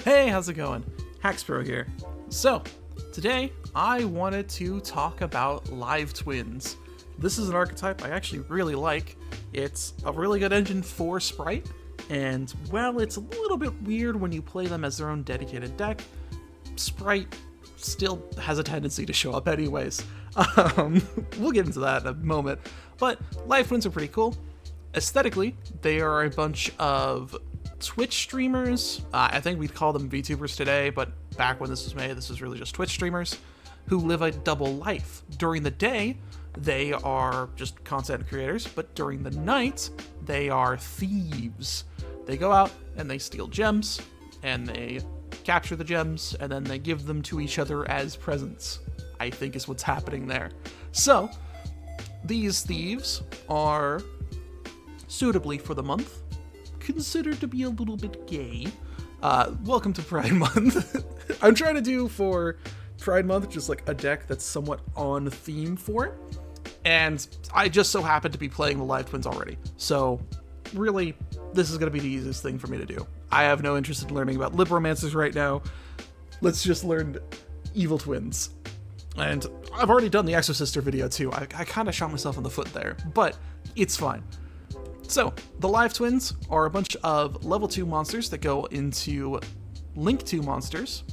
Hey, how's it going? Haxpro here. So, today I wanted to talk about live twins. This is an archetype I actually really like. It's a really good engine for Spright, and while it's a little bit weird when you play them as their own dedicated deck, Spright still has a tendency to show up anyways. We'll get into that in a moment, but live twins are pretty cool. Aesthetically, they are a bunch of Twitch streamers. I think we'd call them VTubers today, but back when this was made, this was really just Twitch streamers who live a double life. During the day, they are just content creators, but during the night, they are thieves. They go out and they steal gems, and they capture the gems, and then they give them to each other as presents, I think is what's happening there. So, these thieves are, suitably for the month, considered to be a little bit gay. Welcome to Pride Month. I'm trying to do for Pride Month just like a deck that's somewhat on theme for it, and I just so happen to be playing the live twins already. So really, this is going to be the easiest thing for me to do. I have no interest in learning about libromancers right now. Let's just learn evil twins. And I've already done the Exorcister video too. I kind of shot myself in the foot there, but it's fine. So, the live twins are a bunch of level 2 monsters that go into link 2 monsters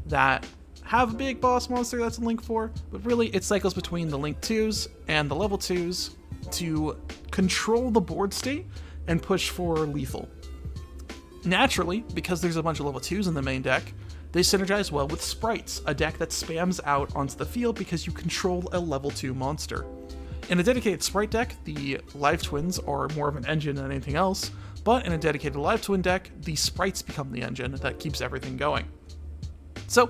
that have a big boss monster that's a link 4, but really it cycles between the link 2s and the level 2s to control the board state and push for lethal. Naturally, because there's a bunch of level 2s in the main deck, they synergize well with Sprights, a deck that spams out onto the field because you control a level 2 monster. In a dedicated Spright deck, the live twins are more of an engine than anything else, but in a dedicated live twin deck, the Sprights become the engine that keeps everything going. So,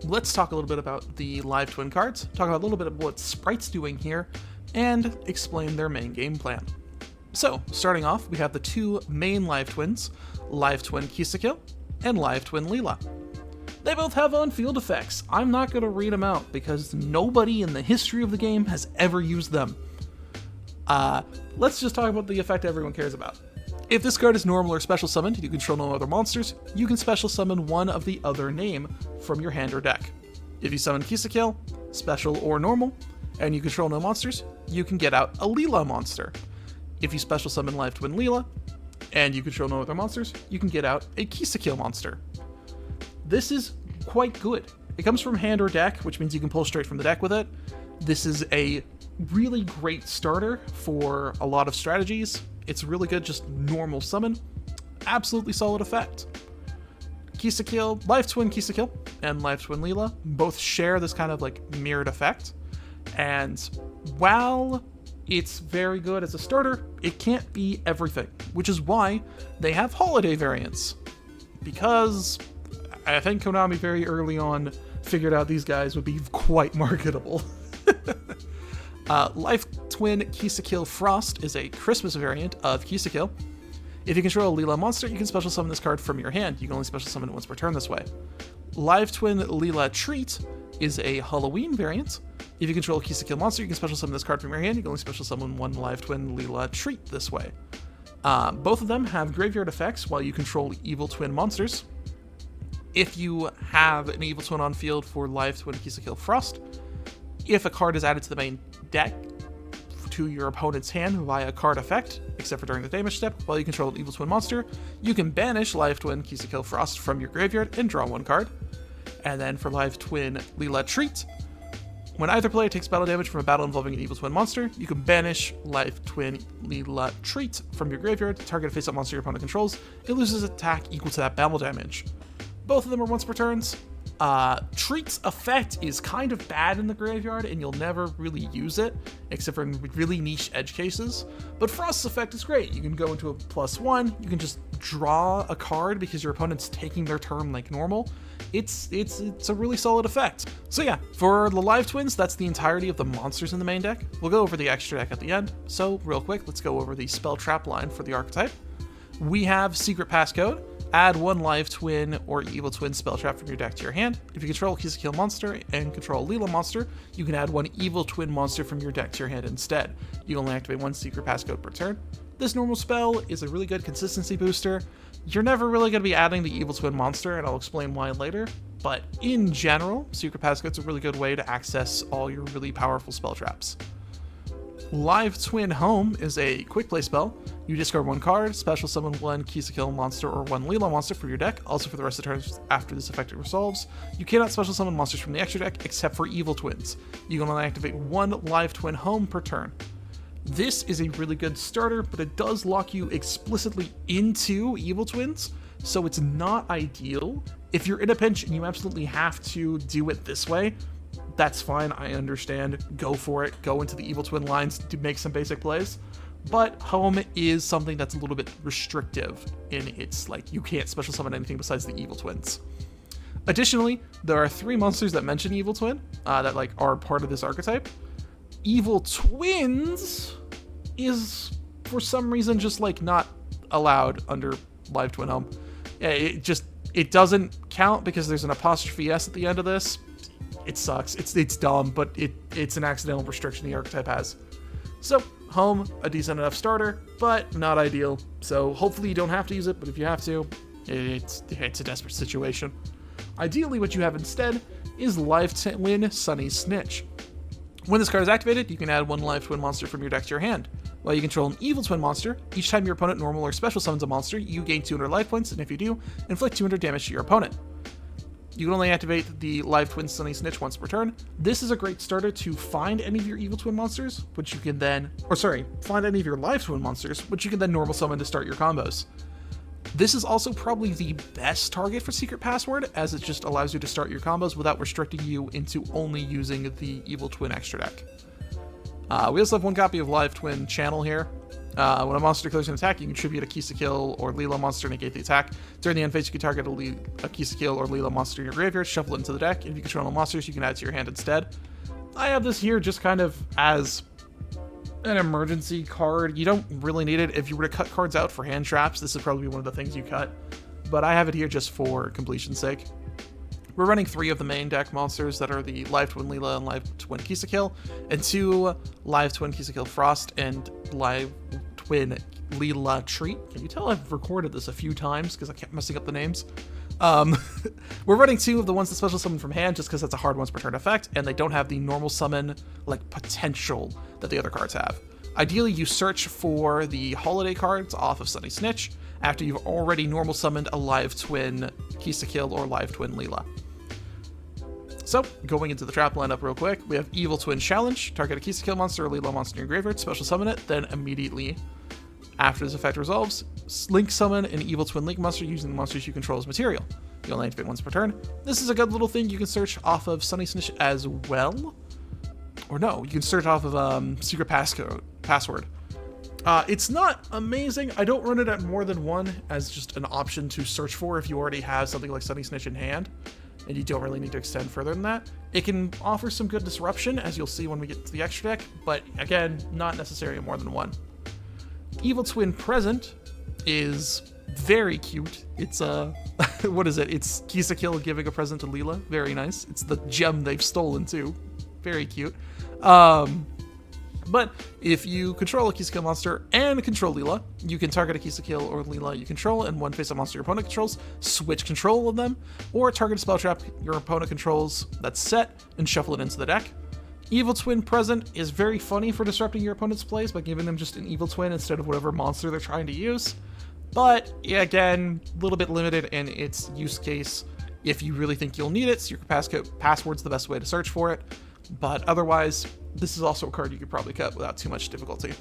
let's talk a little bit about the live twin cards, talk about a little bit of what Spright's doing here, and explain their main game plan. So, starting off, we have the two main live twins, live twin Kisikil and live twin Lilla. They both have on-field effects. I'm not going to read them out because nobody in the history of the game has ever used them. Let's just talk about the effect everyone cares about. If this card is normal or special summoned, you control no other monsters, you can special summon one of the other name from your hand or deck. If you summon Kisikil, special or normal, and you control no monsters, you can get out a Lilla monster. If you special summon live twin Lilla, and you control no other monsters, you can get out a Kisikil monster. This is quite good. It comes from hand or deck, which means you can pull straight from the deck with it. This is a really great starter for a lot of strategies. It's really good, just normal summon. Absolutely solid effect. Kisikil, live twin Kisikil and live twin Lilla both share this kind of like mirrored effect. And while it's very good as a starter, it can't be everything, which is why they have holiday variants. Because I think Konami very early on figured out these guys would be quite marketable. Live twin Kisikil Frost is a Christmas variant of Kisikil. If you control a Lilla monster, you can special summon this card from your hand. You can only special summon it once per turn this way. Live twin Lilla Treat is a Halloween variant. If you control a Kisikil monster, you can special summon this card from your hand. You can only special summon one live twin Lilla Treat this way. Both of them have graveyard effects while you control evil twin monsters. If you have an evil twin on field for live twin Kisikil Frost, if a card is added to the main deck to your opponent's hand via card effect, except for during the damage step, while you control an evil twin monster, you can banish live twin Kisikil Frost from your graveyard and draw one card. And then for live twin Lilla Treat, when either player takes battle damage from a battle involving an evil twin monster, you can banish live twin Lilla Treat from your graveyard, target a face-up monster your opponent controls. It loses attack equal to that battle damage. Both of them are once per turns. Treat's effect is kind of bad in the graveyard, and you'll never really use it, except for in really niche edge cases. But Frost's effect is great. You can go into a +1, you can just draw a card because your opponent's taking their turn like normal. It's a really solid effect. So yeah, for the live twins, that's the entirety of the monsters in the main deck. We'll go over the extra deck at the end. So real quick, let's go over the spell trap line for the archetype. We have Secret Passcode. Add one live twin or evil twin spell trap from your deck to your hand. If you control a Kisikil monster and control a Lilla monster, you can add one evil twin monster from your deck to your hand instead. You only activate one secret passcode per turn. This normal spell is a really good consistency booster. You're never really going to be adding the Evil Twin monster, and I'll explain why later. But in general, Secret Passcode's a really good way to access all your really powerful spell traps. Live Twin Home is a quick play spell. You discard one card, special summon one Kisikil monster or one Lilla monster from your deck. Also for the rest of the turns after this effect resolves. You cannot special summon monsters from the extra deck except for Evil Twins. You can only activate one Live Twin Home per turn. This is a really good starter, but it does lock you explicitly into Evil Twins, so it's not ideal. If you're in a pinch and you absolutely have to do it this way, that's fine, I understand. Go for it. Go into the Evil Twin lines to make some basic plays. But Home is something that's a little bit restrictive in its, like, you can't special summon anything besides the Evil Twins. Additionally, there are 3 monsters that mention Evil Twin that, like, are part of this archetype. Evil Twins is, for some reason, just, like, not allowed under Live Twin Home. It doesn't count because there's an apostrophe S at the end of this. It sucks. It's dumb, but it's an accidental restriction the archetype has. So, Home, a decent enough starter, but not ideal. So hopefully you don't have to use it, but if you have to, it's a desperate situation. Ideally, what you have instead is Live Twin Sunny Snitch. When this card is activated, you can add one Live Twin monster from your deck to your hand. While you control an Evil Twin monster, each time your opponent normal or special summons a monster, you gain 200 life points, and if you do, inflict 200 damage to your opponent. You can only activate the Live Twin Sunny Snitch once per turn. This is a great starter to find any of your Evil Twin monsters, which you can then, find any of your Live Twin monsters, which you can then normal summon to start your combos. This is also probably the best target for Secret Password, as it just allows you to start your combos without restricting you into only using the Evil Twin extra deck. We also have one copy of Live Twin Channel here. When a monster declares an attack, you can tribute a Kisikil or Lilla monster to negate the attack. During the end phase, you can target a Kisikil or Lilla monster in your graveyard, shuffle it into the deck. If you control no monsters, you can add to your hand instead. I have this here just kind of as an emergency card. You don't really need it. If you were to cut cards out for hand traps, this is probably one of the things you cut. But I have it here just for completion's sake. We're running 3 of the main deck monsters that are the Live Twin Lilla and Live Twin Kisikil, and 2 Live Twin Kisikil Frost and Live Twin Lilla Treat. Can you tell I've recorded this a few times because I kept messing up the names? We're running 2 of the ones that special summon from hand just because that's a hard once per turn effect, and they don't have the normal summon like potential that the other cards have. Ideally, you search for the holiday cards off of Sunny Snitch after you've already normal summoned a Live Twin Kisikil or Live Twin Lilla. So, going into the trap lineup real quick, we have Evil Twin Challenge. Target a Kisikil monster or Lilla monster in your graveyard, special summon it, then immediately after this effect resolves, link summon an Evil Twin Link monster using the monsters you control as material. You only activate once per turn. This is a good little thing you can search off of Sunny Snitch as well. Or no, you can search off of Secret Password. It's not amazing. I don't run it at more than 1 as just an option to search for if you already have something like Sunny Snitch in hand, and you don't really need to extend further than that. It can offer some good disruption, as you'll see when we get to the extra deck, but again, not necessarily more than 1. Evil Twin Present is very cute. It's what is it? It's Kisikil giving a present to Lilla. Very nice. It's the gem they've stolen too. Very cute. But if you control a Kisikil monster and control Lilla, you can target a Kisikil or Lilla you control and one face-up monster your opponent controls, switch control of them, or target a spell trap your opponent controls that's set and shuffle it into the deck. Evil Twin Present is very funny for disrupting your opponent's plays by giving them just an Evil Twin instead of whatever monster they're trying to use. But, yeah, again, a little bit limited in its use case. If you really think you'll need it, Secret Password's the best way to search for it. But otherwise, this is also a card you could probably cut without too much difficulty.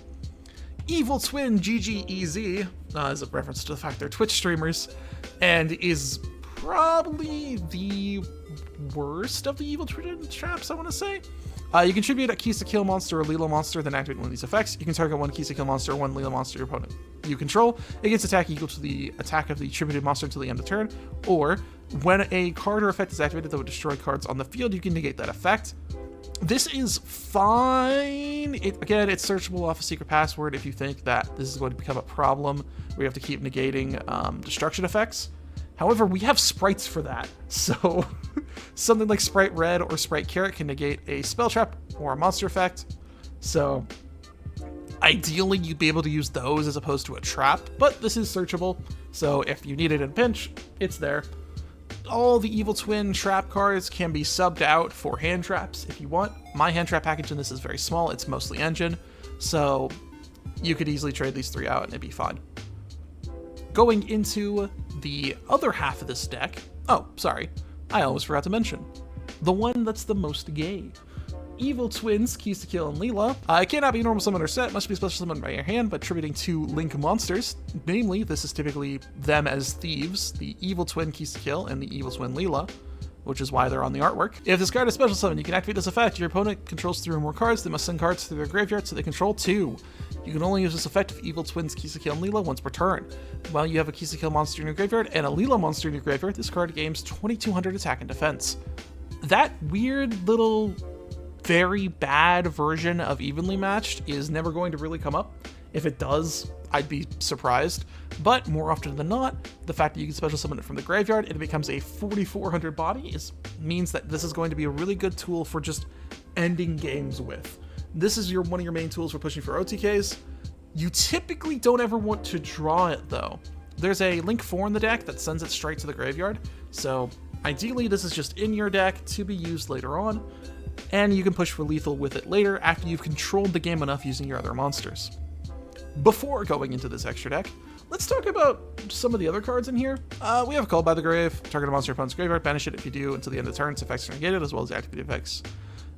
Evil Twin GGEZ is a reference to the fact they're Twitch streamers, and is probably the worst of the Evil Twin traps, I want to say. You contribute a Kisikil monster or Lilla monster, then activate one of these effects. You can target one Kisikil monster or one Lilla monster your opponent you control. It gets attack equal to the attack of the attributed monster until the end of the turn. Or, when a card or effect is activated that would destroy cards on the field, you can negate that effect. This is fine. Again, it's searchable off a Secret Password if you think that this is going to become a problem where you have to keep negating destruction effects. However, we have sprites for that, so something like Sprite Red or Sprite Carrot can negate a spell trap or a monster effect. So ideally, you'd be able to use those as opposed to a trap, but this is searchable. So if you need it in a pinch, it's there. All the Evil Twin trap cards can be subbed out for hand traps if you want. My hand trap package in this is very small, it's mostly engine, so you could easily trade these 3 out and it'd be fine. Going into the other half of this deck, oh, sorry, I almost forgot to mention, the one that's the most gay. Evil Twins, Ki-sikil and Lil-la. It cannot be a normal summon or set, must be special summoned by your hand by attributing 2 link monsters. Namely, this is typically them as thieves, the Evil Twin Kisikil and the Evil Twin Lilla, which is why they're on the artwork. If this card is special summon, you can activate this effect. Your opponent controls 3 or more cards. They must send cards to their graveyard so they control 2. You can only use this effect of Evil Twins, Ki-sikil and Lil-la once per turn. While you have a Ki-sikil monster in your graveyard and a Lilla monster in your graveyard, this card gains 2200 attack and defense. That weird little very bad version of evenly matched is never going to really come up. If it does, I'd be surprised. But more often than not, the fact that you can special summon it from the graveyard and it becomes a 4400 body means that this is going to be a really good tool for just ending games with. This is one of your main tools for pushing for OTKs. You typically don't ever want to draw it though. There's a Link 4 in the deck that sends it straight to the graveyard, so ideally this is just in your deck to be used later on, and you can push for lethal with it later after you've controlled the game enough using your other monsters. Before going into this extra deck, let's talk about some of the other cards in here. We have Called by the Grave. Target a monster in your opponent's graveyard, banish it if you do until the end of the turn. Its effects are negated, as well as activated effects.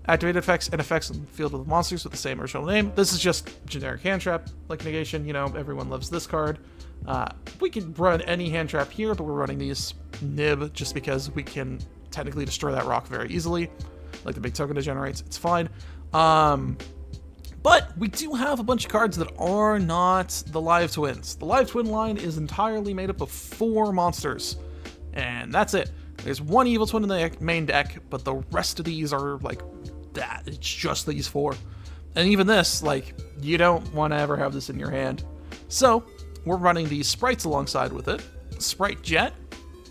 Activated effects and effects in the field of the monsters with the same original name. This is just generic hand trap, like negation. You know, everyone loves this card. We could run any hand trap here, but we're running these nib just because we can technically destroy that rock very easily. Like the big token degenerates, it's fine. But we do have a bunch of cards that are not the Live Twins. The Live Twin line is entirely made up of 4 monsters, and that's it. There's 1 Evil Twin in the main deck, but the rest of these are like that. It's just these 4. And even this, like, you don't want to ever have this in your hand. So we're running these sprites alongside with it. Sprite Jet,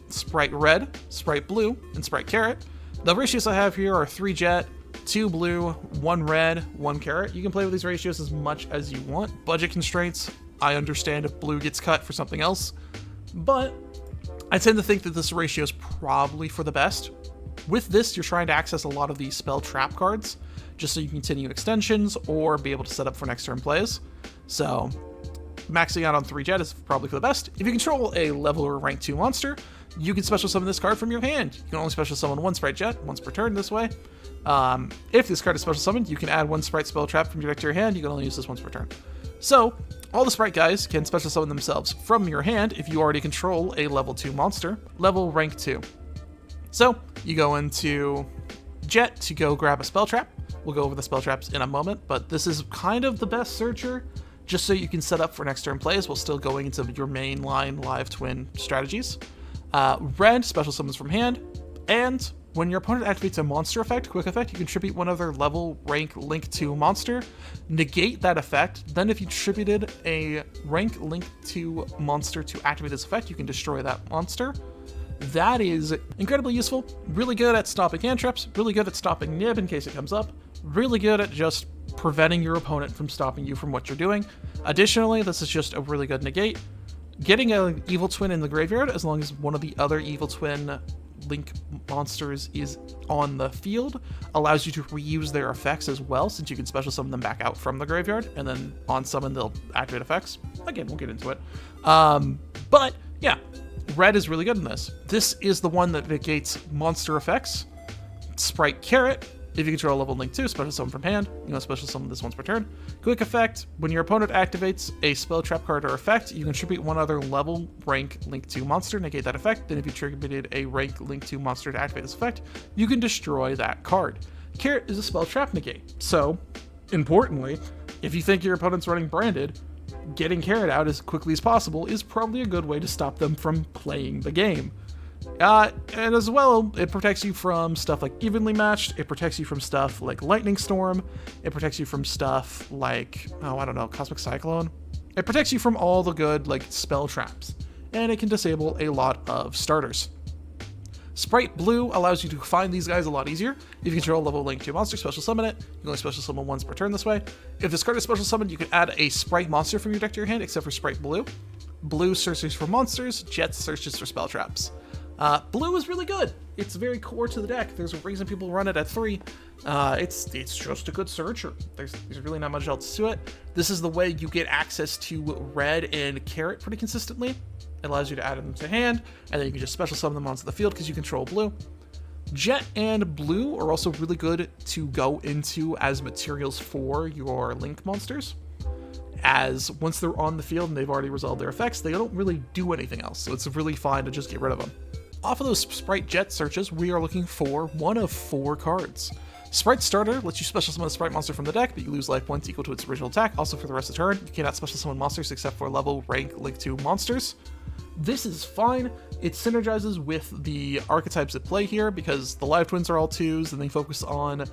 Sprite Red, Sprite Blue, and Sprite Carrot. The ratios I have here are 3 Jet, 2 blue, 1 red, 1 carrot. You can play with these ratios as much as you want. Budget constraints, I understand if blue gets cut for something else, but I tend to think that this ratio is probably for the best. With this, you're trying to access a lot of these spell trap cards, just so you can continue extensions or be able to set up for next turn plays. So maxing out on 3 Jet is probably for the best. If you control a level or rank 2 monster, you can special summon this card from your hand. You can only special summon 1 Sprite Jet once per turn this way. If this card is special summoned, you can add 1 Sprite spell trap from your deck to your hand. You can only use this once per turn. So all the Sprite guys can special summon themselves from your hand if you already control a level 2 monster, level rank 2. So you go into Jet to go grab a spell trap. We'll go over the spell traps in a moment, but this is kind of the best searcher, just so you can set up for next turn plays while still going into your main line Live Twin strategies. Red special summons from hand, and when your opponent activates a monster effect, quick effect, you contribute 1 other level rank link 2 monster, negate that effect, then if you attributed a rank link 2 monster to activate this effect, you can destroy that monster. That is incredibly useful, really good at stopping hand traps, really good at stopping nib in case it comes up, really good at just preventing your opponent from stopping you from what you're doing. Additionally, this is just a really good negate. Getting an Evil Twin in the graveyard, as long as one of the other Evil Twin Link monsters is on the field, allows you to reuse their effects as well, since you can special summon them back out from the graveyard, and then on summon they'll activate effects. Again, we'll get into it. But yeah, red is really good in this. This is the one that negates monster effects. Sprite Carrot, if you control a level link 2, special summon from hand. You want to special summon this once per turn. Quick effect, when your opponent activates a spell trap card or effect, you contribute 1 other level rank link 2 monster, negate that effect. Then if you attributed a rank link 2 monster to activate this effect, you can destroy that card. Carrot is a spell trap negate. So, importantly, if you think your opponent's running branded, getting Carrot out as quickly as possible is probably a good way to stop them from playing the game. And as well, it protects you from stuff like Evenly Matched, it protects you from stuff like Lightning Storm, it protects you from stuff like, oh, I don't know, Cosmic Cyclone. It protects you from all the good, like, spell traps, and it can disable a lot of starters. Sprite Blue allows you to find these guys a lot easier. If you control a level link 2 monster, special summon it. You can only special summon once per turn this way. If this card is special summoned, you can add a Sprite monster from your deck to your hand, except for Sprite Blue. Blue searches for monsters, Jet searches for spell traps. Blue is really good. It's very core to the deck. There's a reason people run it at 3. It's just a good searcher. There's really not much else to it. This is the way you get access to red and carrot pretty consistently. It allows you to add them to hand, and then you can just special summon them onto the field because you control blue. Jet and blue are also really good to go into as materials for your link monsters, as once they're on the field and they've already resolved their effects, they don't really do anything else, so it's really fine to just get rid of them. Off of those Sprite Jet searches, we are looking for one of 4 cards. Sprite Starter lets you special summon a Sprite monster from the deck, but you lose life points equal to its original attack. Also for the rest of the turn, you cannot special summon monsters except for level, rank, link 2 monsters. This is fine. It synergizes with the archetypes at play here because the Live Twins are all 2s and they focus on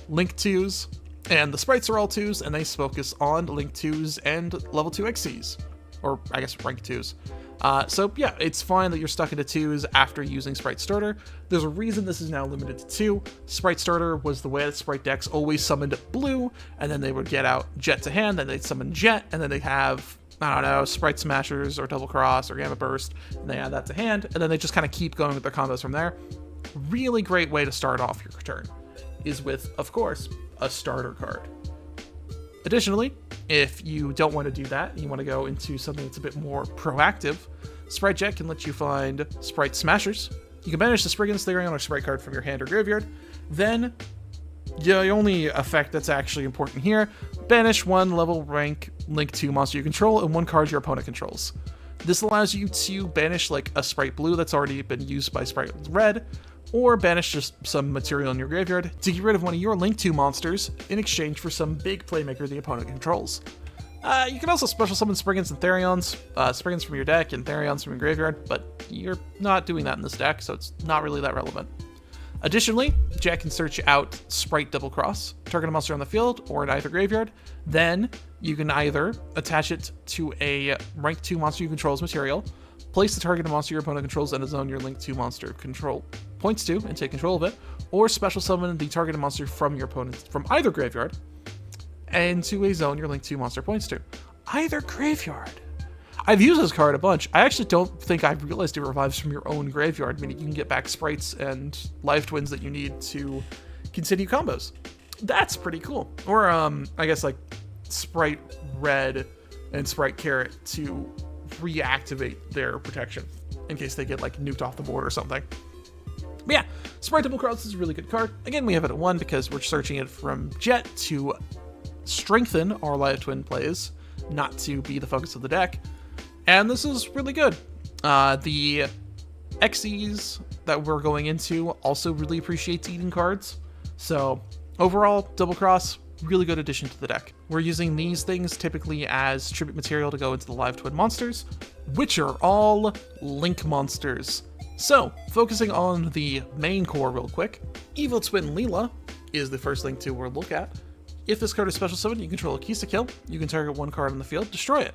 link 2s, and the Sprites are all 2s and they focus on link 2s and level 2 XCs, or I guess rank 2s. So yeah, it's fine that you're stuck into 2s after using Sprite Starter. There's a reason this is now limited to 2. Sprite Starter was the way that Sprite decks always summoned blue, and then they would get out Jet to hand, then they'd summon Jet, and then they'd have, I don't know, Sprite Smashers or Double Cross or Gamma Burst, and they add that to hand, and then they just kind of keep going with their combos from there. Really great way to start off your turn is with, of course, a starter card. Additionally, if you don't want to do that, and you want to go into something that's a bit more proactive, Sprite Jet can let you find Sprite Smashers. You can banish the Spriggan's Therion or Sprite card from your hand or graveyard. Then, the only effect that's actually important here, banish 1 level, rank, link 2 monster you control and 1 card your opponent controls. This allows you to banish like a Sprite Blue that's already been used by Sprite Red, or banish just some material in your graveyard to get rid of one of your Link 2 monsters in exchange for some big playmaker the opponent controls. You can also special summon Spriggans and Therions, Spriggans from your deck and Therions from your graveyard, but you're not doing that in this deck, so it's not really that relevant. Additionally, Jet can search out Sprite Double Cross, target a monster on the field or in either graveyard. Then you can either attach it to a rank 2 monster you control as material, place the targeted monster your opponent controls in a zone your link 2 monster control points to and take control of it, or special summon the targeted monster from your opponent from either graveyard and to a zone your link 2 monster points to. Either graveyard. I've used this card a bunch. I actually don't think I've realized it revives from your own graveyard, meaning you can get back Sprites and Live Twins that you need to continue combos. That's pretty cool. Or, I guess, like, Sprite Red and Sprite Carrot to reactivate their protection in case they get, like, nuked off the board or something. But yeah, Sprite Double Cross is a really good card. Again, we have it at 1 because we're searching it from Jet to strengthen our Live Twin plays, not to be the focus of the deck. And this is really good. The Xyz that we're going into also really appreciates eating cards. So overall, Double Cross, really good addition to the deck. We're using these things typically as tribute material to go into the Live Twin monsters, which are all Link monsters. So, focusing on the main core real quick, Evil Twin Lilla is the first Link 2 we'll look at. If this card is special summoned, you control a Kisikil. You can target 1 card on the field, destroy it.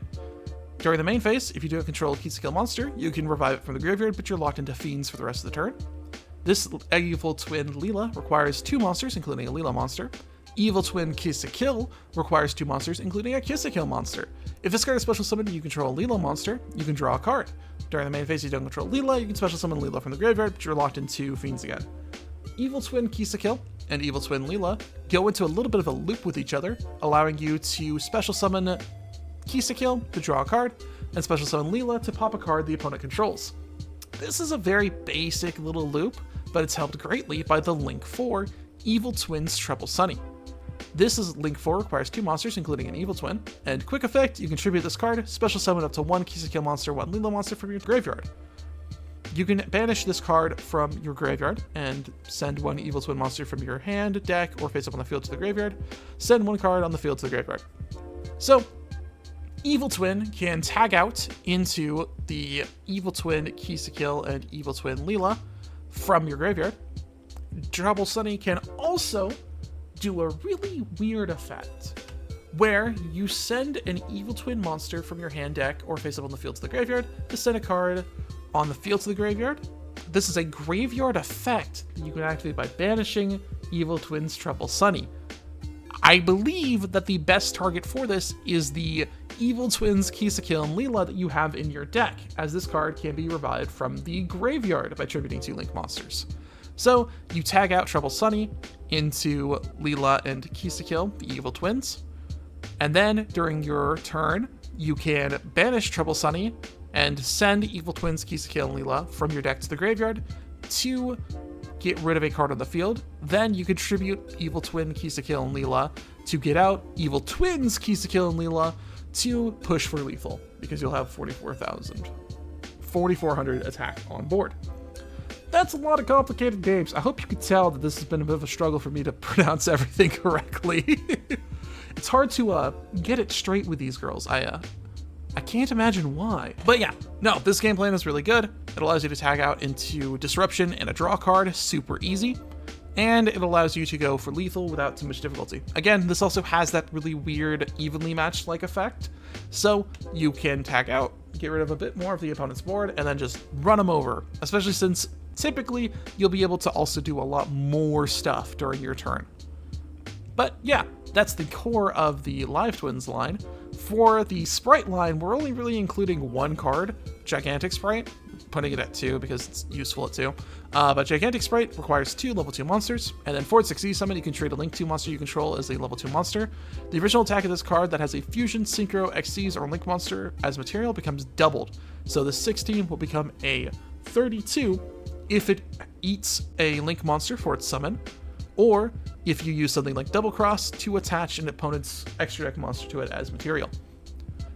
During the main phase, if you don't control a Kisikil monster, you can revive it from the graveyard, but you're locked into Fiends for the rest of the turn. This Evil Twin Lilla requires 2 monsters, including a Lilla monster. Evil Twin Kisikil requires 2 monsters, including a Kisikil monster. If this card is special summoned and you control a Lilla monster, you can draw a card. During the main phase, you don't control Lilla, you can special summon Lilla from the graveyard, but you're locked into Fiends again. Evil Twin Kisikil and Evil Twin Lilla go into a little bit of a loop with each other, allowing you to special summon Kisikil to draw a card, and special summon Lilla to pop a card the opponent controls. This is a very basic little loop, but it's helped greatly by the Link 4 Evil Twins Treble Sunny. This is Link 4 requires 2 monsters, including an Evil Twin, and quick effect, you contribute this card, special summon up to 1 Kisikil monster, 1 Lilla monster from your graveyard. You can banish this card from your graveyard and send 1 Evil Twin monster from your hand, deck, or face up on the field to the graveyard. Send 1 card on the field to the graveyard. So, Evil Twin can tag out into the Evil Twin Kisikil and Evil Twin Lilla from your graveyard. Treble Sunny can also do a really weird effect where you send an Evil Twin monster from your hand, deck, or face up on the field to the graveyard to send a card on the field to the graveyard. This is a graveyard effect that you can activate by banishing Evil Twin's Treble Sunny. I believe that the best target for this is the Evil Twins, Ki-sikil, and Lilla that you have in your deck, as this card can be revived from the graveyard by attributing 2 Link monsters. So you tag out Trouble Sunny into Lilla and Ki-sikil, the Evil Twins, and then during your turn, you can banish Trouble Sunny and send Evil Twins, Ki-sikil, and Lilla from your deck to the graveyard to get rid of a card on the field. Then you contribute Evil Twin, Ki-sikil, and Lilla to get out Evil Twins, Ki-sikil, and Lilla to push for lethal, because you'll have 4,400 attack on board. That's a lot of complicated games. I hope you could tell that this has been a bit of a struggle for me to pronounce everything correctly. It's hard to get it straight with these girls. I can't imagine why. But yeah, no, this game plan is really good. It allows you to tag out into Disruption and a draw card, super easy. And it allows you to go for lethal without too much difficulty. Again, this also has that really weird evenly matched-like effect. So you can tag out, get rid of a bit more of the opponent's board, and then just run them over. Especially since typically you'll be able to also do a lot more stuff during your turn. But yeah, that's the core of the Live Twins line. For the Sprite line, we're only really including one card, Gigantic Spright, putting it at 2 because it's useful at 2. But Gigantic Spright requires 2 level 2 monsters, and then for its Succeed Summon, you can trade a Link 2 monster you control as a level 2 monster. The original attack of this card that has a Fusion, Synchro, Xyz, or Link monster as material becomes doubled. So the 16 will become a 32 if it eats a Link monster for its summon, or if you use something like Double Cross to attach an opponent's extra deck monster to it as material.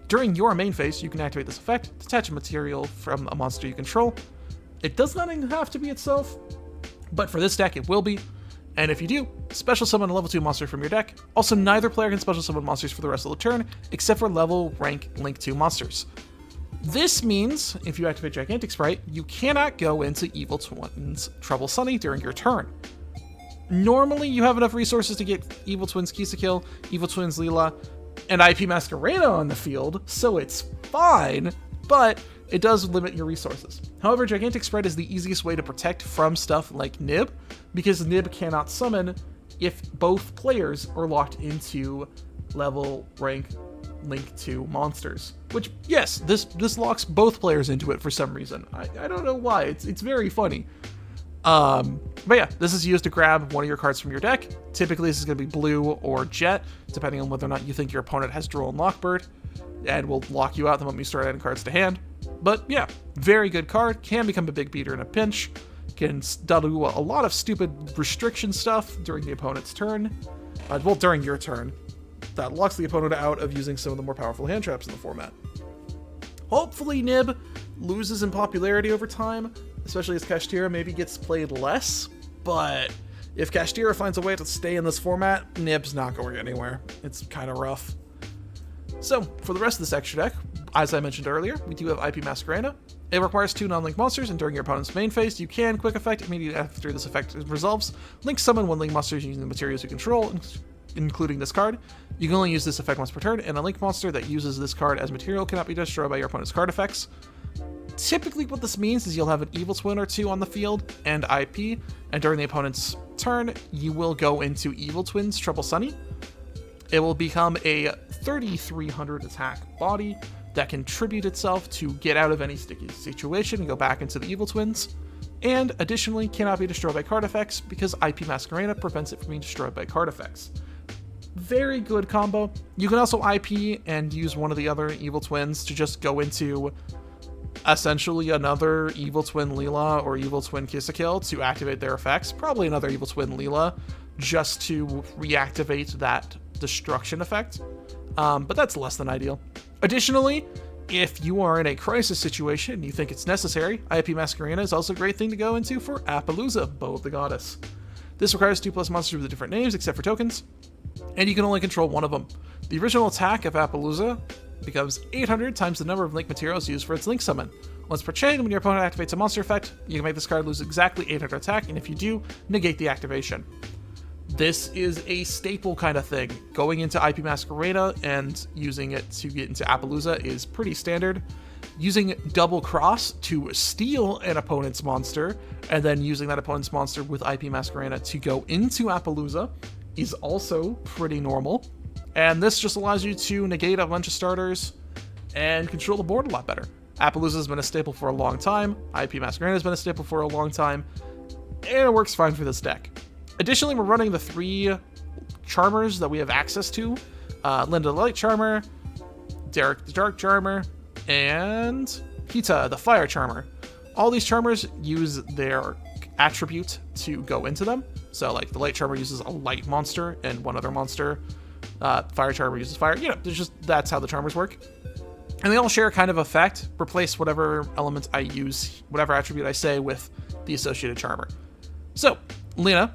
During your main phase, you can activate this effect to attach a material from a monster you control. It does not have to be itself, but for this deck it will be, and if you do, special summon a level 2 monster from your deck. Also, neither player can special summon monsters for the rest of the turn, except for level rank Link 2 monsters. This means, if you activate Gigantic Spright, you cannot go into Evil Twins Trouble Sunny during your turn. Normally, you have enough resources to get Evil Twins Kisikil, Evil Twins Lilla, and IP Masquerena on the field, so it's fine, but it does limit your resources. However, Gigantic Spright is the easiest way to protect from stuff like Nib, because Nib cannot summon if both players are locked into level rank Link 2 monsters. Which, yes, this locks both players into it for some reason. I don't know why, it's very funny. But yeah, this is used to grab one of your cards from your deck. Typically, this is going to be blue or jet, depending on whether or not you think your opponent has Droll and Lockbird, and will lock you out the moment you start adding cards to hand. But yeah, very good card, can become a big beater in a pinch, can do a lot of stupid restriction stuff during the opponent's turn. Well, during your turn. That locks the opponent out of using some of the more powerful hand traps in the format. Hopefully Nib loses in popularity over time, especially as Kashtira maybe gets played less, but if Kashtira finds a way to stay in this format, Nib's not going anywhere. It's kind of rough. So, for the rest of this extra deck, as I mentioned earlier, we do have IP Masquerena. It requires 2 non-link monsters, and during your opponent's main phase, you can quick effect immediately after this effect resolves. Link summon 1 link monster using the materials you control, including this card. You can only use this effect once per turn, and a link monster that uses this card as material cannot be destroyed by your opponent's card effects. Typically what this means is you'll have an Evil Twin or 2 on the field and IP, and during the opponent's turn, you will go into Evil Twins Trouble Sunny. It will become a 3,300 attack body that can tribute itself to get out of any sticky situation and go back into the Evil Twins, and additionally cannot be destroyed by card effects because IP Masquerena prevents it from being destroyed by card effects. Very good combo. You can also IP and use one of the other Evil Twins to just go into essentially another Evil Twin Lilla or Evil Twin Kisikil to activate their effects. Probably another Evil Twin Lilla just to reactivate that destruction effect. But that's less than ideal. Additionally, if you are in a crisis situation and you think it's necessary, IP Masquerena is also a great thing to go into for Appaloosa, Bow of the Goddess. This requires 2+ monsters with different names except for tokens, and you can only control one of them. The original attack of Appaloosa becomes 800 times the number of link materials used for its link summon. Once per chain, when your opponent activates a monster effect, you can make this card lose exactly 800 attack, and if you do, negate the activation. This is a staple kind of thing. Going into IP Masquerena and using it to get into Appaloosa is pretty standard. Using Double Cross to steal an opponent's monster, and then using that opponent's monster with IP Masquerena to go into Appaloosa is also pretty normal. And this just allows you to negate a bunch of starters and control the board a lot better. Appaloosa has been a staple for a long time. IP Masquerade has been a staple for a long time. And it works fine for this deck. Additionally, we're running the 3 Charmers that we have access to. Linda the Light Charmer, Derek the Dark Charmer, and Hita the Fire Charmer. All these Charmers use their attribute to go into them. So, like, the Light Charmer uses a light monster and one other monster. Fire Charmer uses fire. You know, that's how the Charmers work. And they all share kind of effect. Replace whatever element I use, whatever attribute I say with the associated Charmer. So, Lina,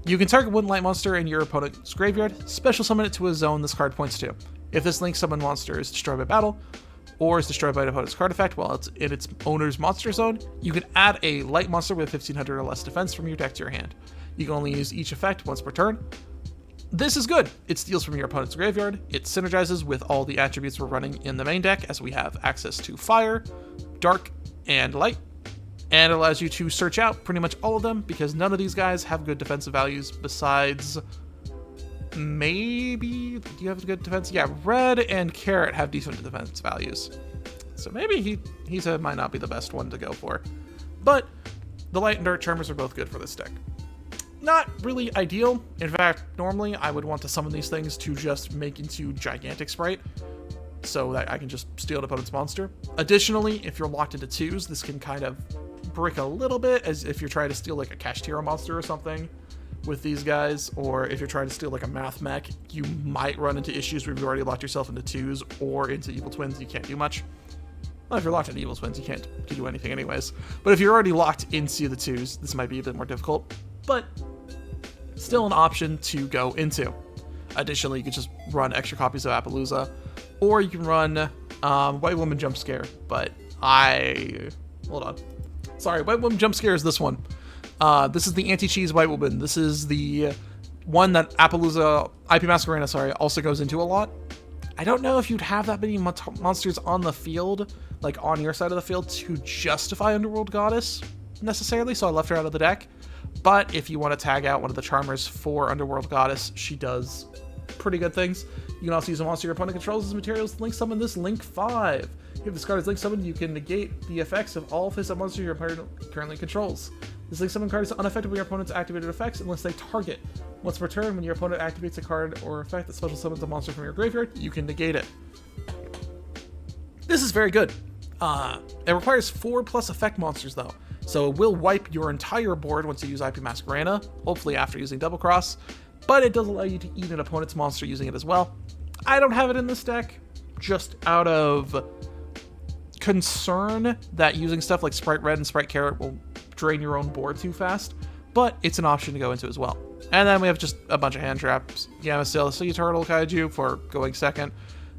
you can target one light monster in your opponent's graveyard, special summon it to a zone this card points to. If this link summon monster is destroyed by battle, or is destroyed by an opponent's card effect while it's in its owner's monster zone, you can add a light monster with 1500 or less defense from your deck to your hand. You can only use each effect once per turn. This is good. It steals from your opponent's graveyard. It synergizes with all the attributes we're running in the main deck, as we have access to fire, dark, and light. And it allows you to search out pretty much all of them, because none of these guys have good defensive values besides maybe... Do you have good defense? Yeah, red and carrot have decent defense values. So maybe he might not be the best one to go for. But the light and dark Charmers are both good for this deck. Not really ideal. In fact, normally I would want to summon these things to just make into Gigantic Spright, so that I can just steal an opponent's monster. Additionally, if you're locked into 2s, this can kind of brick a little bit, as if you're trying to steal like a Kashtira monster or something with these guys, or if you're trying to steal like a Math Mech, you might run into issues where you've already locked yourself into 2s or into Evil Twins. You can't do much. Well, if you're locked into Evil Twins, you can't do anything anyways. But if you're already locked into the 2s, this might be a bit more difficult, but still an option to go into. Additionally, you can just run extra copies of Appaloosa, or you can run White Woman Jump Scare, but hold on. Sorry, White Woman Jump Scare is this one. This is the anti-cheese White Woman. This is the one that Appaloosa, IP Masquerade, also goes into a lot. I don't know if you'd have that many monsters on the field, like on your side of the field, to justify Underworld Goddess, necessarily, so I left her out of the deck. But if you want to tag out one of the Charmers for Underworld Goddess, she does pretty good things. You can also use a monster your opponent controls as materials to link summon this Link 5. If this card is link summoned, you can negate the effects of all face-up monsters your opponent currently controls. This link summon card is unaffected by your opponent's activated effects unless they target. Once per turn, when your opponent activates a card or effect that special summons a monster from your graveyard, you can negate it. This is very good. It requires 4+ effect monsters though, so it will wipe your entire board once you use IP Masquerade, hopefully after using Double Cross, but it does allow you to eat an opponent's monster using it as well. I don't have it in this deck, just out of concern that using stuff like Spright Red and Spright Carrot will drain your own board too fast, but it's an option to go into as well. And then we have just a bunch of hand traps. Yamasail Sea Turtle Kaiju for going second.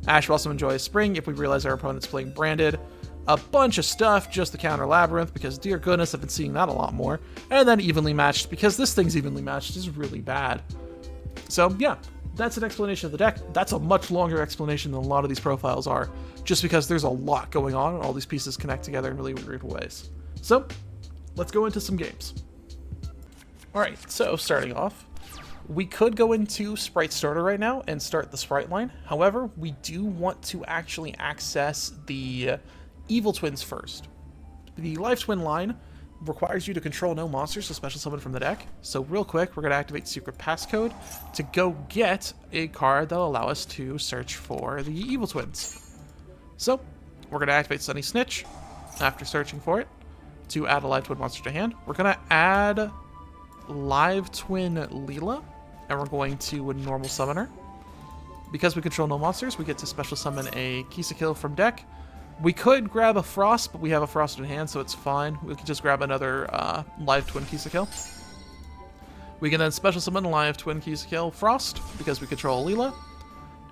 Ash Blossom and Joyous Spring if we realize our opponent's playing Branded. A bunch of stuff just to counter Labyrinth, because dear goodness, I've been seeing that a lot more. And then Evenly Matched, because this thing's evenly matched is really bad. So yeah, that's an explanation of the deck. That's a much longer explanation than a lot of these profiles are, just because there's a lot going on and all these pieces connect together in really weird ways. So let's go into some games. Alright, so starting off, we could go into Spright Starter right now and start the Spright line. However, we do want to actually access the Evil Twins first. The Life Twin line requires you to control no monsters to special summon from the deck. So real quick, we're going to activate Secret Passcode to go get a card that'll allow us to search for the Evil Twins. So we're going to activate Sunny Snitch after searching for it to add a Live Twin monster to hand. We're going to add Live Twin Lilla, and we're going to normal summon her. Because we control no monsters, we get to special summon a Kisikil from deck. We could grab a Frost, but we have a Frost in hand, so it's fine. We could just grab another Live Twin Kisikil. We can then special summon a Live Twin Kisikil Frost, because we control Lilla.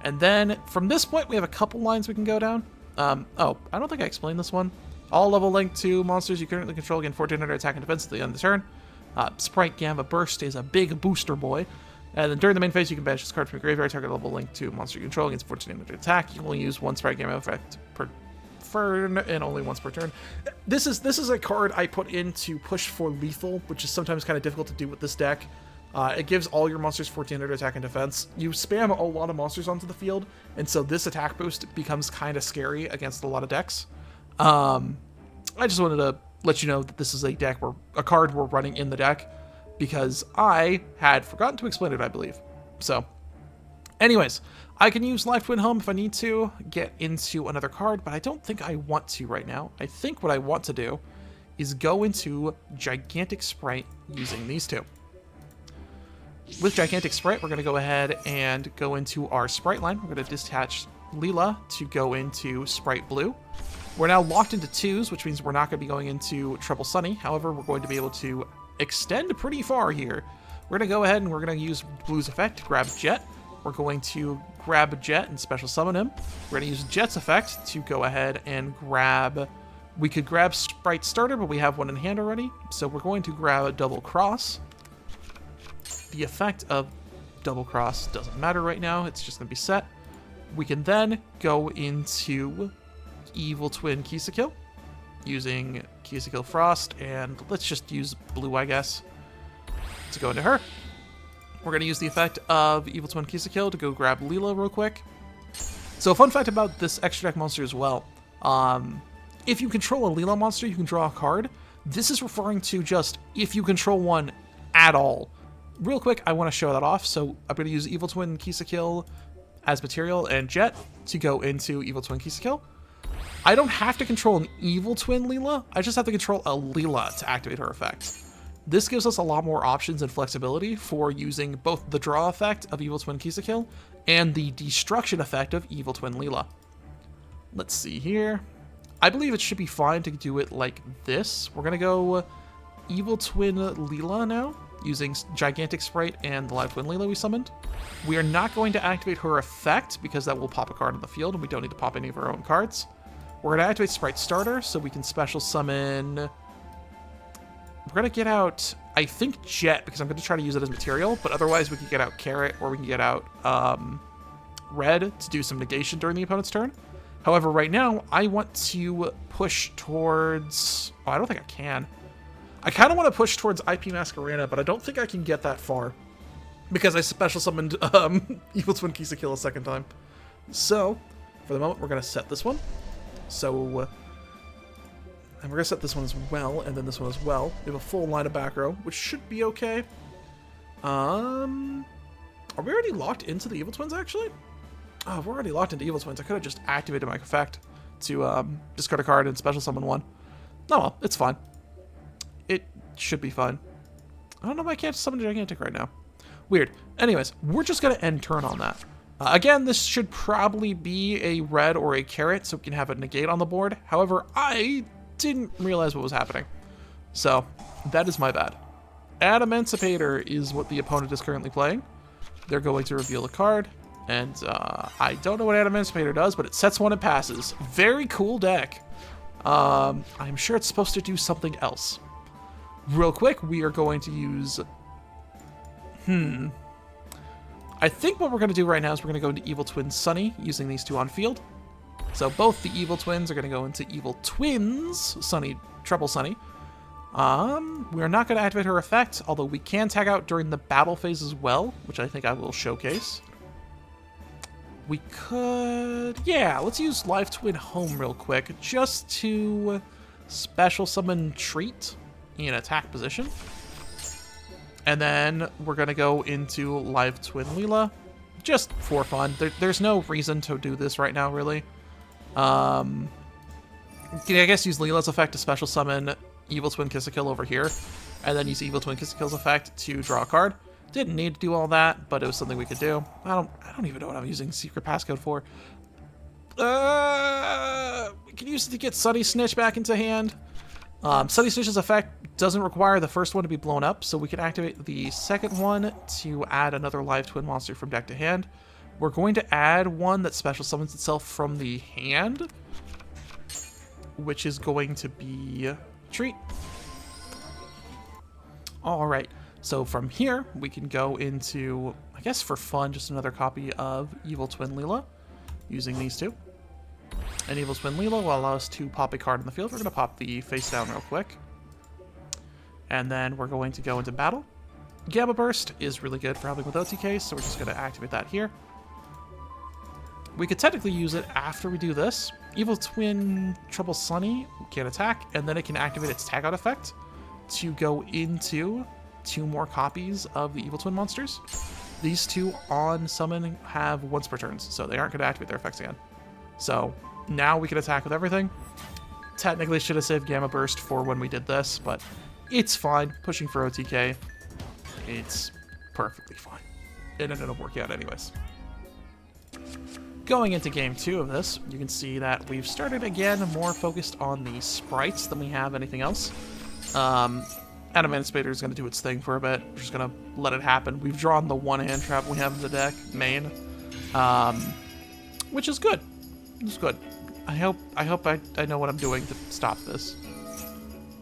And then, from this point, we have a couple lines we can go down. Oh, I don't think I explained this one. All level link to monsters you currently control gain 1400 attack and defense at the end of the turn. Spright Gamma Burst is a big booster boy. And then during the main phase, you can banish this card from your graveyard, target level link to monster you control against 1400 attack. You can only use one Spright Gamma effect per turn and only once per turn. This is a card I put in to push for lethal, which is sometimes kind of difficult to do with this deck. It gives all your monsters 1400 attack and defense. You spam a lot of monsters onto the field, and so this attack boost becomes kind of scary against a lot of decks. I just wanted to let you know that this is a card we're running in the deck, because I had forgotten to explain it, I believe. So, anyways, I can use Live Twin Home if I need to get into another card, but I don't think I want to right now. I think what I want to do is go into Gigantic Spright using these two. With Gigantic Spright, we're going to go ahead and go into our Sprite line. We're going to detach Lilla to go into Sprite Blue. We're now locked into 2s, which means we're not going to be going into Treble Sunny. However, we're going to be able to extend pretty far here. We're going to go ahead and we're going to use Blue's effect to grab Jet. We're going to grab Jet and special summon him. We're going to use Jet's effect to go ahead and grab... We could grab Sprite Starter, but we have one in hand already. So we're going to grab a Double Cross. The effect of Double Cross doesn't matter right now. It's just going to be set. We can then go into Evil Twin Kisikil using Kisikil Frost, and let's just use Blue, I guess, to go into her. We're going to use the effect of Evil Twin Kisikil to go grab Lilla real quick. So a fun fact about this extra deck monster as well. If you control a Lilla monster, you can draw a card. This is referring to just if you control one at all. Real quick, I want to show that off, so I'm going to use Evil Twin Kisikil as material and Jet to go into Evil Twin Kisikil. I don't have to control an Evil Twin Lilla, I just have to control a Lilla to activate her effect. This gives us a lot more options and flexibility for using both the draw effect of Evil Twin Kisikil and the destruction effect of Evil Twin Lilla. Let's see here. I believe it should be fine to do it like this. We're going to go Evil Twin Lilla now, using Gigantic Spright and the Live Twin Lilla we summoned. We are not going to activate her effect because that will pop a card on the field and we don't need to pop any of our own cards. We're going to activate Sprite Starter so we can special summon... We're going to get out, I think, Jet, because I'm going to try to use it as material, but otherwise we can get out Carrot or we can get out Red to do some negation during the opponent's turn. However, right now, I want to push towards... Oh, I don't think I can. I kind of want to push towards IP Masquerena, but I don't think I can get that far because I special summoned Evil Twin Kisikil a second time. So, for the moment, we're going to set this one. So, and we're going to set this one as well, and then this one as well. We have a full line of back row, which should be okay. Are we already locked into the Evil Twins, actually? Oh, we're already locked into Evil Twins. I could have just activated my effect to discard a card and special summon one. Oh well, it's fine. It should be fine. I don't know why I can't summon Gigantic right now. Weird. Anyways, we're just going to end turn on that. Again, this should probably be a red or a carrot, so we can have a negate on the board. However, I didn't realize what was happening. So, that is my bad. Emancipator is what the opponent is currently playing. They're going to reveal a card. And I don't know what Emancipator does, but it sets one and passes. Very cool deck. I'm sure it's supposed to do something else. Real quick, we are going to use... I think what we're going to do right now is we're going to go into Evil Twin Sunny, using these two on field. So both the Evil Twins are going to go into Evil Twins Sunny, Treble Sunny. We're not going to activate her effect, although we can tag out during the battle phase as well, which I think I will showcase. We could... Yeah, let's use Live Twin Home real quick, just to special summon Treat in attack position. And then we're going to go into Live Twin Lilla, just for fun. There's no reason to do this right now, really. I guess use Lilla's effect to special summon Evil Twin Kisikil over here, and then use Evil Twin Kisikil's effect to draw a card. Didn't need to do all that, but it was something we could do. I don't even know what I'm using secret passcode for. We can use it to get Sunny Snitch back into hand. Sunny Snitch's effect doesn't require the first one to be blown up, so we can activate the second one to add another Live Twin monster from deck to hand. We're going to add one that special summons itself from the hand, which is going to be Treat. Alright, so from here, we can go into, I guess for fun, just another copy of Evil Twin Lilla, using these two. And Evil Twin Lilla will allow us to pop a card in the field. We're going to pop the face down real quick. And then we're going to go into battle. Gamma Burst is really good for helping with OTK, so we're just going to activate that here. We could technically use it after we do this. Evil Twin Trouble Sunny can attack, and then it can activate its tag out effect to go into 2 more copies of the Evil Twin monsters. These 2 on summon have once per turns, so they aren't going to activate their effects again. So now we can attack with everything. Technically should have saved Gamma Burst for when we did this, but it's fine. Pushing for OTK, it's perfectly fine. It ended up working out anyways. Going into game 2 of this, you can see that we've started again more focused on the sprites than we have anything else. Adamantipator is going to do its thing for a bit. We're just going to let it happen. We've drawn the 1 hand trap we have in the deck, main, which is good. It's good. I hope I know what I'm doing to stop this.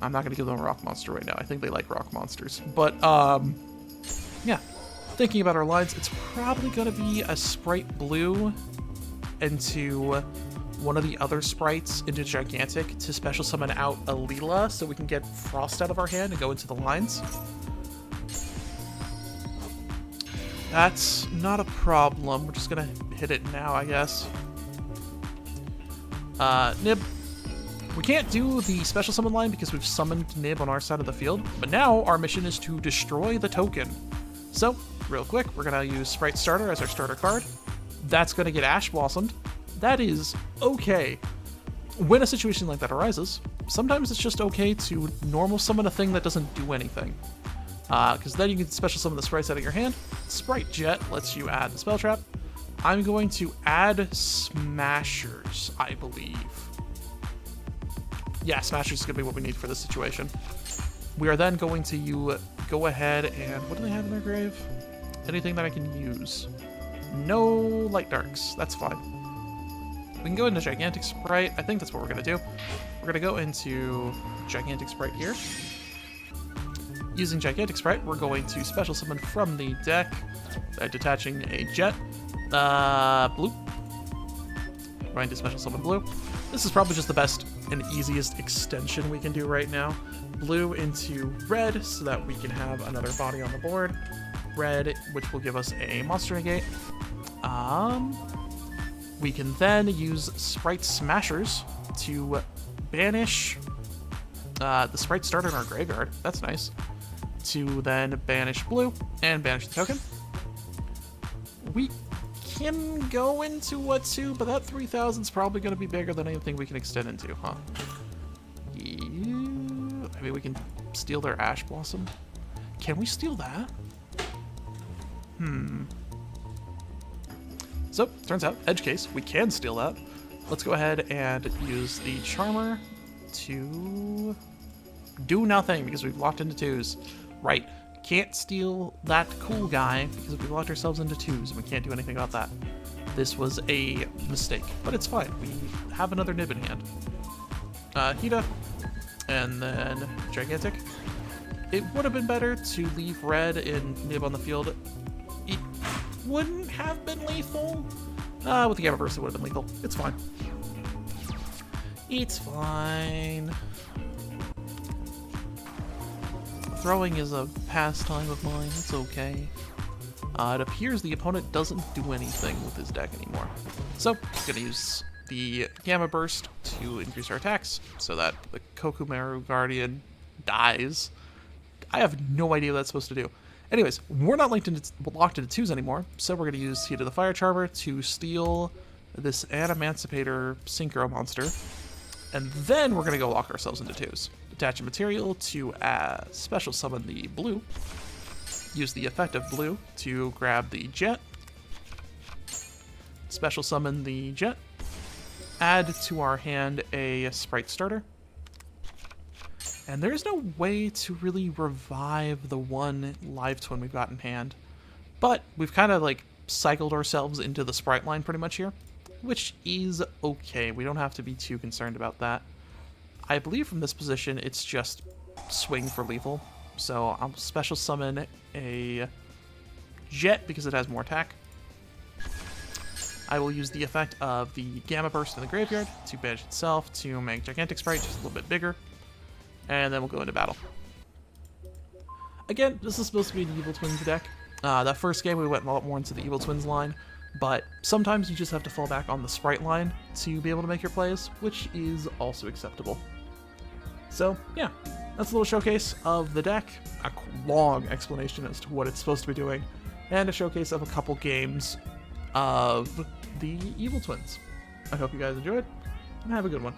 I'm not going to give them a rock monster right now. I think they like rock monsters. But, yeah. Thinking about our lines, it's probably going to be a Sprite Blue into one of the other sprites into Gigantic to special summon out a Lilla so we can get Frost out of our hand and go into the lines. That's not a problem. We're just going to hit it now, I guess. Nib. We can't do the special summon line because we've summoned Nib on our side of the field, but now our mission is to destroy the token. So, real quick, we're going to use Sprite Starter as our starter card. That's going to get Ash Blossomed. That is okay. When a situation like that arises, sometimes it's just okay to normal summon a thing that doesn't do anything. Because then you can special summon the sprites out of your hand. Sprite Jet lets you add the spell trap. I'm going to add Smashers, I believe. Yeah, Smashers is going to be what we need for this situation. We are then going to go ahead and... What do they have in their grave? Anything that I can use. No Light Darks. That's fine. We can go into Gigantic Spright. I think that's what we're going to do. We're going to go into Gigantic Spright here. Using Gigantic Spright, we're going to special summon from the deck by detaching a Jet. Blue. We're going to special summon Blue. This is probably just the best and easiest extension we can do right now. Blue into Red so that we can have another body on the board. Red, which will give us a monster negate. We can then use Sprite Smashers to banish the Sprite Starter in our graveyard. That's nice. To then banish Blue and banish the token. We can go into a 2, but that 3000 is probably going to be bigger than anything we can extend into, huh? Yeah. Maybe we can steal their Ash Blossom. Can we steal that? So, turns out, edge case, we can steal that. Let's go ahead and use the Charmer to do nothing because we've locked into 2s. Right, can't steal that cool guy because we've locked ourselves into 2s and we can't do anything about that. This was a mistake, but it's fine. We have another Nib in hand. Hida, and then Gigantic. It would have been better to leave Red and Nib on the field. It wouldn't have been lethal. With the Gamma Burst, it would have been lethal. It's fine. It's fine. Throwing is a pastime of mine. It's okay. It appears the opponent doesn't do anything with his deck anymore. So, I'm gonna use the Gamma Burst to increase our attacks so that the Kokumaru Guardian dies. I have no idea what that's supposed to do. Anyways, we're not locked into 2s anymore, so we're going to use Heat of the Fire Charmer to steal this Adamantipator Synchro monster, and then we're going to go lock ourselves into 2s. Attach a material to special summon the Blue, use the effect of Blue to grab the Jet, special summon the Jet, add to our hand a Sprite Starter, and there's no way to really revive the one live twin we've got in hand. But we've kind of like cycled ourselves into the sprite line pretty much here, which is okay. We don't have to be too concerned about that. I believe from this position, it's just swing for lethal. So I'll special summon a Jet because it has more attack. I will use the effect of the Gamma Burst in the graveyard to banish itself to make Gigantic Spright just a little bit bigger. And then we'll go into battle. Again, this is supposed to be an Evil Twins deck. That first game we went a lot more into the Evil Twins line, but sometimes you just have to fall back on the Spright line to be able to make your plays, which is also acceptable. So yeah, that's a little showcase of the deck, a long explanation as to what it's supposed to be doing, and a showcase of a couple games of the Evil Twins. I hope you guys enjoyed, and have a good one.